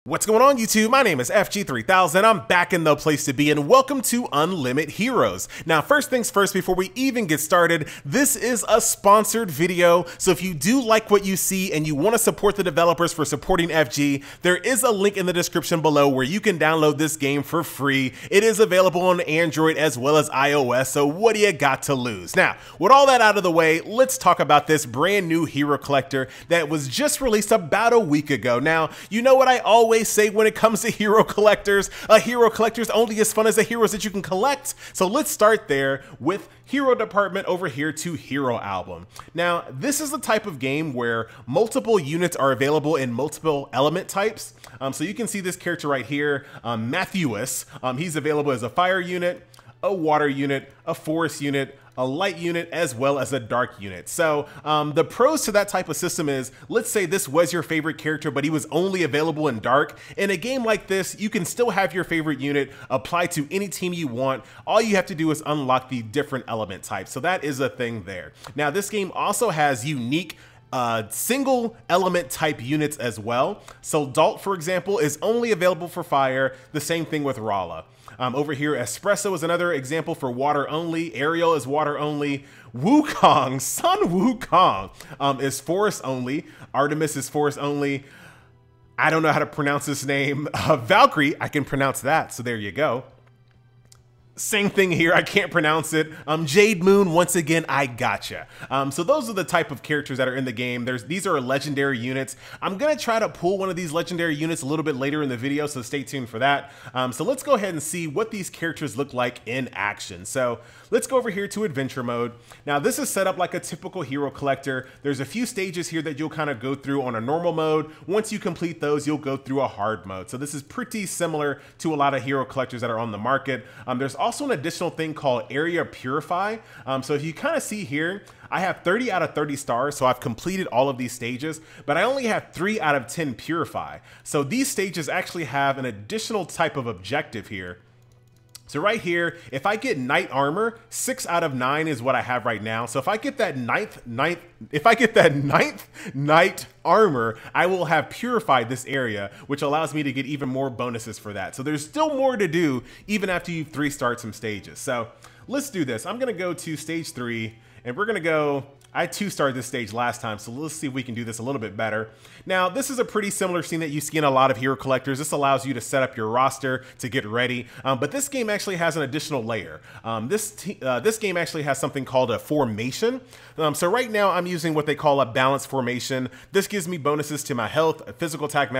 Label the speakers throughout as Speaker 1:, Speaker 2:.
Speaker 1: What's going on, YouTube? My name is FG3000. I'm back in the place to be, and welcome to Unlimit Heroes. Now, first things first, before we even get started, this is a sponsored video. So if you do like what you see and you want to support the developers for supporting FG, there is a link in the description below where you can download this game for free. It is available on Android as well as iOS, so what do you got to lose? Now, with all that out of the way, let's talk about this brand new hero collector that was just released about a week ago. Now, you know what I always say when it comes to hero collectors. A hero collector is only as fun as the heroes that you can collect. So let's start there with hero department over here to hero album. Now, this is the type of game where multiple units are available in multiple element types. So you can see this character right here, Matthews. He's available as a fire unit, a water unit, a forest unit, a light unit, as well as a dark unit. So the pros to that type of system is, let's say this was your favorite character, but he was only available in dark. In a game like this, you can still have your favorite unit apply to any team you want. All you have to do is unlock the different element types. So that is a thing there. Now, this game also has unique single element type units as well. So Dalt, for example, is only available for fire. The same thing with Rala. Over here, Espresso is another example for water only. Ariel is water only. Wukong, Sun Wukong is forest only. Artemis is forest only. I don't know how to pronounce this name. Valkyrie, I can pronounce that, so there you go. Same thing here, I can't pronounce it. Jade Moon, once again, I gotcha. So those are the type of characters that are in the game. These are legendary units. I'm gonna try to pull one of these legendary units a little bit later in the video, so stay tuned for that. So let's go ahead and see what these characters look like in action. So let's go over here to adventure mode. Now this is set up like a typical hero collector. There's a few stages here that you'll kind of go through on a normal mode. Once you complete those, you'll go through a hard mode. So this is pretty similar to a lot of hero collectors that are on the market. There's also an additional thing called Area Purify. So if you kind of see here, I have 30 out of 30 stars, so I've completed all of these stages, but I only have 3 out of 10 Purify. So these stages actually have an additional type of objective here. So right here, if I get Knight Armor, 6 out of 9 is what I have right now. So if I get that ninth Knight Armor, I will have purified this area, which allows me to get even more bonuses for that. So there's still more to do even after you 3-start some stages. So let's do this. I'm gonna go to stage 3, and we're gonna go, I 2-starred this stage last time, so let's see if we can do this a little bit better. Now, this is a pretty similar scene that you see in a lot of hero collectors. This allows you to set up your roster to get ready, but this game actually has an additional layer. This game actually has something called a formation. So right now, I'm using what they call a balanced formation. This gives me bonuses to my health, physical attack,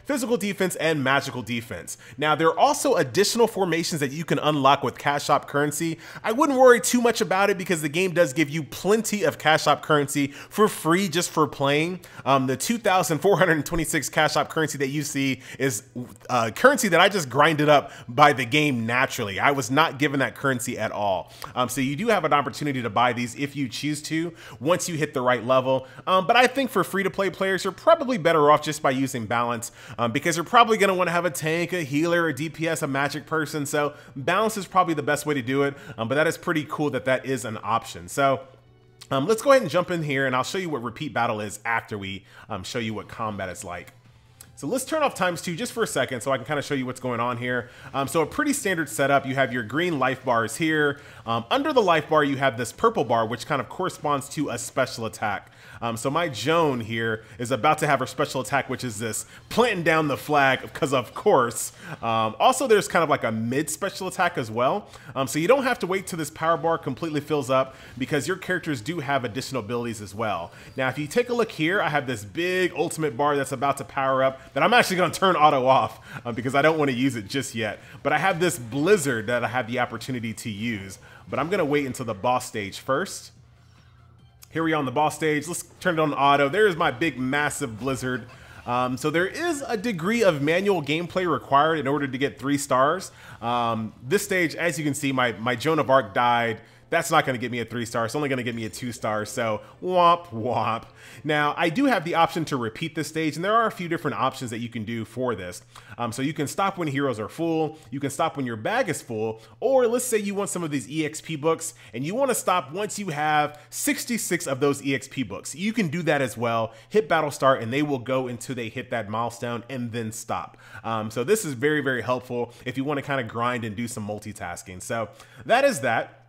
Speaker 1: physical defense, and magical defense. Now, there are also additional formations that you can unlock with Cash Shop currency. I wouldn't worry too much about it because the game does give you plenty of Cash Shop currency for free just for playing. The 2,426 Cash Shop currency that you see is currency that I just grinded up by the game naturally. I was not given that currency at all. So you do have an opportunity to buy these if you choose to once you hit the right level. But I think for free-to-play players, you're probably better off just by using balance because you're probably going to want to have a tank, a healer, a DPS, a magic person. So balance is probably the best way to do it. But that is pretty cool that that is an option. So let's go ahead and jump in here, and I'll show you what repeat battle is after we show you what combat is like. So let's turn off ×2 just for a second so I can kind of show you what's going on here. So a pretty standard setup. You have your green life bars here. Under the life bar, you have this purple bar, which kind of corresponds to a special attack. So my Joan here is about to have her special attack, which is this planting down the flag, because of course. Also, there's kind of like a mid special attack as well. So you don't have to wait till this power bar completely fills up because your characters do have additional abilities as well. Now, if you take a look here, I have this big ultimate bar that's about to power up that I'm actually going to turn auto off because I don't want to use it just yet. But I have this blizzard that I have the opportunity to use, but I'm going to wait until the boss stage first. Here we are on the boss stage. Let's turn it on auto. There's my big, massive blizzard. So there is a degree of manual gameplay required in order to get 3 stars. This stage, as you can see, my Joan of Arc died. that's not going to get me a 3-star. It's only going to get me a 2-star. So womp womp. Now I do have the option to repeat this stage, and there are a few different options that you can do for this. So you can stop when heroes are full, you can stop when your bag is full, or let's say you want some of these EXP books and you want to stop once you have 66 of those EXP books. You can do that as well. Hit battle start and they will go until they hit that milestone and then stop. So this is very, very helpful if you want to kind of grind and do some multitasking. So that is that.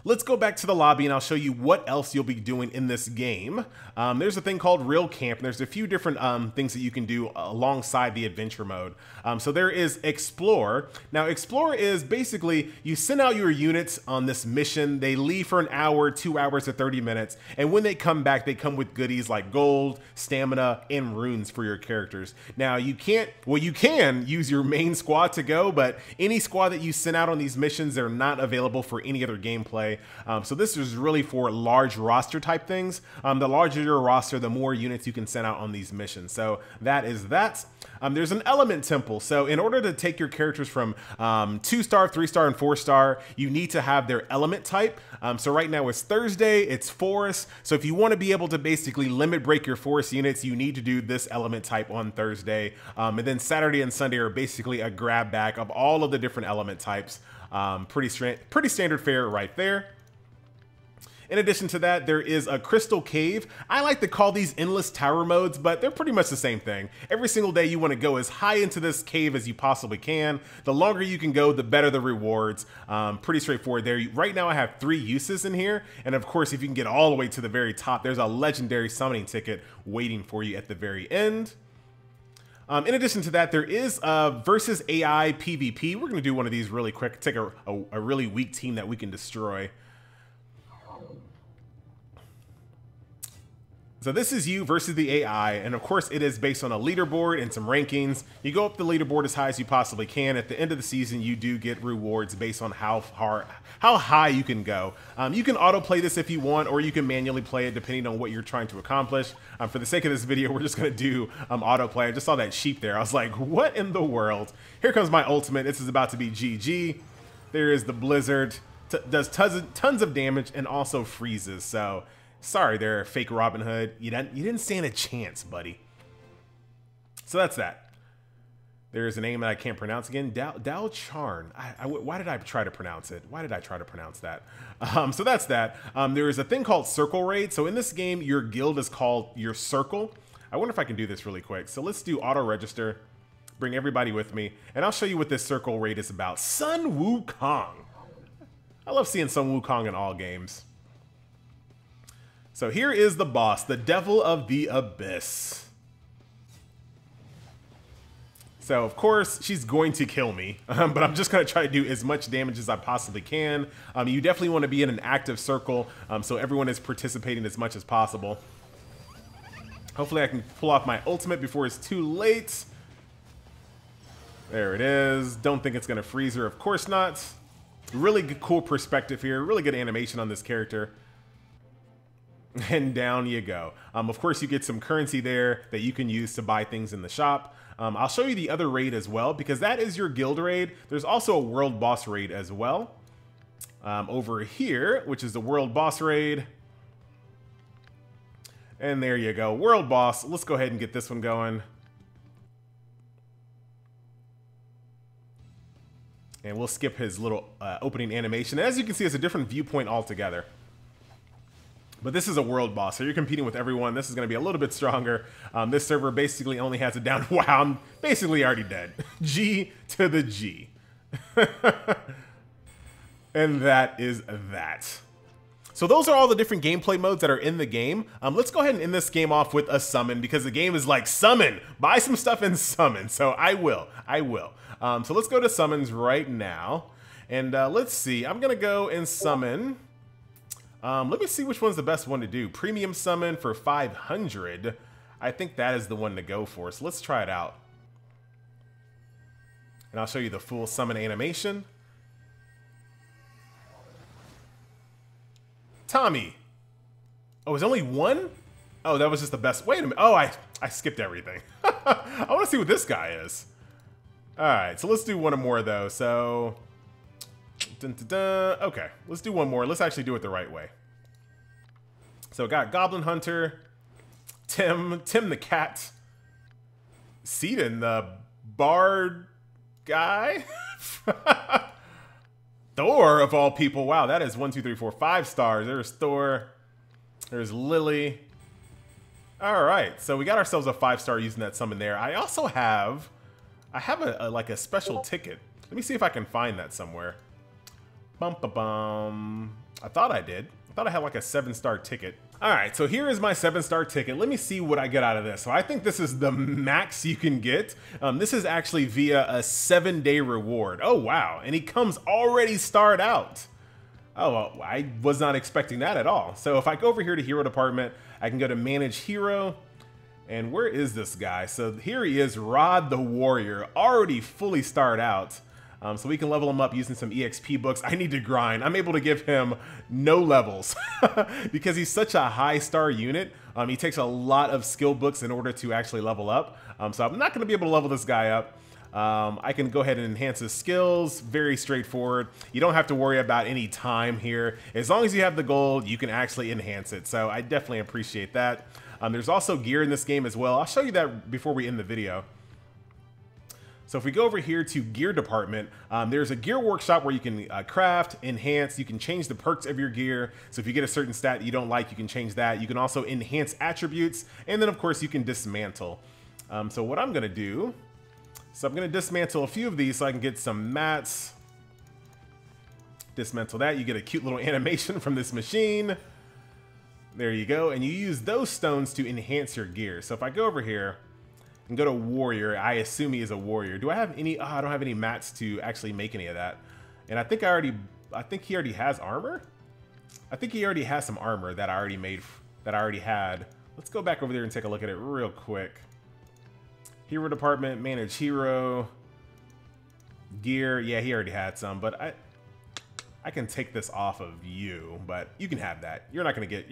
Speaker 1: Let's go back to the lobby and I'll show you what else you'll be doing in this game. There's a thing called Real Camp, and there's a few different things that you can do alongside the adventure mode. So there is Explore. Now Explore is basically, you send out your units on this mission, they leave for an hour, 2 hours, or 30 minutes, and when they come back, they come with goodies like gold, stamina, and runes for your characters. Now you can't, well you can use your main squad to go, but any squad that you send out on these missions, they're not available for any other gameplay. So this is really for large roster type things. The larger your roster, the more units you can send out on these missions. So that is that. There's an element temple. So in order to take your characters from 2-star, 3-star, and 4-star, you need to have their element type. So right now it's Thursday, it's forest. So if you want to be able to basically limit break your forest units, you need to do this element type on Thursday. And then Saturday and Sunday are basically a grab bag of all of the different element types. Pretty standard fare right there. In addition to that, there is a crystal cave. I like to call these endless tower modes, but they're pretty much the same thing. Every single day you want to go as high into this cave as you possibly can. The longer you can go, the better the rewards. Pretty straightforward there. Right now I have 3 uses in here. And of course, if you can get all the way to the very top, there's a legendary summoning ticket waiting for you at the very end. In addition to that, there is versus AI PvP. We're going to do one of these really quick, take a really weak team that we can destroy. So this is you versus the AI, and of course it is based on a leaderboard and some rankings. You go up the leaderboard as high as you possibly can. At the end of the season, you do get rewards based on how high you can go. You can autoplay this if you want, or you can manually play it depending on what you're trying to accomplish. For the sake of this video, we're just gonna do autoplay. I just saw that sheep there. I was like, what in the world? Here comes my ultimate. This is about to be GG. There is the blizzard. Does tons of damage and also freezes. So sorry there, fake Robin Hood. You didn't stand a chance, buddy. So that's that. There's a name that I can't pronounce again. Dal Charn. Why did I try to pronounce it? Why did I try to pronounce that? So that's that. There is a thing called Circle Raid. So in this game, your guild is called your Circle. I wonder if I can do this really quick. So let's do auto register. Bring everybody with me, and I'll show you what this Circle Raid is about. Sun Wukong. I love seeing Sun Wukong in all games. So here is the boss, the Devil of the Abyss. So of course she's going to kill me, but I'm just gonna try to do as much damage as I possibly can. You definitely want to be in an active circle, so everyone is participating as much as possible. Hopefully I can pull off my ultimate before it's too late. There it is. Don't think it's gonna freeze her, of course not. Really good, cool perspective here, really good animation on this character. And down you go. Of course, you get some currency there that you can use to buy things in the shop. I'll show you the other raid as well, because that is your guild raid. There's also a world boss raid as well. Over here, which is the world boss raid. And there you go, world boss. Let's go ahead and get this one going. And we'll skip his little opening animation. As you can see, it's a different viewpoint altogether. But this is a world boss, so you're competing with everyone. This is going to be a little bit stronger. This server basically only has it down. Wow, I'm basically already dead. G to the G. And that is that. So those are all the different gameplay modes that are in the game. Let's go ahead and end this game off with a summon, because the game is like, summon, buy some stuff and summon. So I will. So let's go to summons right now. And let's see, I'm going to go and summon. Let me see which one's the best one to do. Premium summon for 500. I think that is the one to go for. So let's try it out. And I'll show you the full summon animation. Tommy. Oh, there's only one? Oh, that was just the best. Wait a minute. Oh, I skipped everything. I want to see what this guy is. All right, so let's do one more though. So Dun, dun, dun. Okay, let's do one more. Let's actually do it the right way. So got Goblin Hunter, Tim the cat, Seaton the bard guy, Thor of all people. Wow, that is 1, 2, 3, 4, 5 stars. There's Thor. There's Lily. All right, so we got ourselves a 5-star using that summon there. I also have, like a special ticket. Let me see if I can find that somewhere. Bum ba bum. I thought I did. I thought I had like a 7-star ticket. All right, so here is my 7-star ticket. Let me see what I get out of this. So I think this is the max you can get. This is actually via a 7-day reward. Oh, wow. And he comes already starred out. Oh, well, I was not expecting that at all. So if I go over here to Hero Department, I can go to Manage Hero. And where is this guy? So here he is, Rod the Warrior, already fully starred out. So we can level him up using some EXP books. I need to grind. I'm able to give him no levels because he's such a high star unit. He takes a lot of skill books in order to actually level up. So I'm not going to be able to level this guy up. I can go ahead and enhance his skills. Very straightforward. You don't have to worry about any time here. As long as you have the gold, you can actually enhance it. So I definitely appreciate that. There's also gear in this game as well. I'll show you that before we end the video. So if we go over here to Gear Department, there's a gear workshop where you can craft, enhance, you can change the perks of your gear. So if you get a certain stat you don't like, you can change that. You can also enhance attributes, and then of course you can dismantle. So what I'm gonna do, so I'm gonna dismantle a few of these so I can get some mats. Dismantle that, you get a cute little animation from this machine. There you go, and you use those stones to enhance your gear. So if I go over here, and go to Warrior. I assume he is a Warrior. Do I have any? Oh, I don't have any mats to actually make any of that. And I think he already has armor. I think he already has some armor that I already made, that I already had. Let's go back over there and take a look at it real quick. Hero Department, Manage Hero, Gear. Yeah, he already had some, but I can take this off of you, but you can have that. You're not gonna get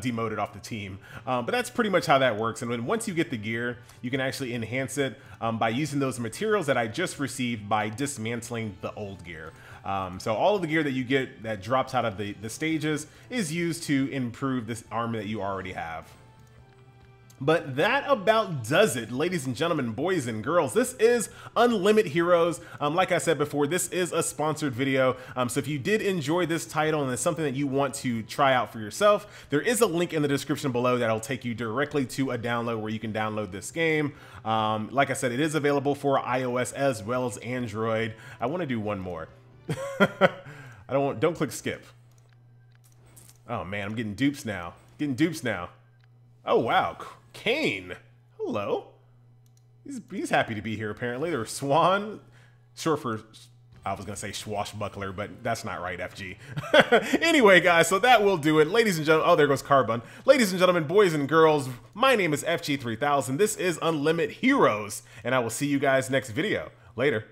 Speaker 1: demoted off the team. But that's pretty much how that works. And then once you get the gear, you can actually enhance it by using those materials that I just received by dismantling the old gear. So all of the gear that you get that drops out of the stages is used to improve this armor that you already have. But that about does it, ladies and gentlemen, boys and girls. This is Unlimit Heroes. Like I said before, this is a sponsored video. So if you did enjoy this title and it's something that you want to try out for yourself, there is a link in the description below that'll take you directly to a download where you can download this game. Like I said, it is available for iOS as well as Android. I want to do one more. Don't click skip. Oh man, I'm getting dupes now. Oh wow. Kane, hello. He's happy to be here, apparently. There's Swan, short for, I was going to say swashbuckler, but that's not right, FG. Anyway, guys, so that will do it. Ladies and gentlemen, oh, there goes Carbon. Ladies and gentlemen, boys and girls, my name is FG3000. This is Unlimit Heroes, and I will see you guys next video. Later.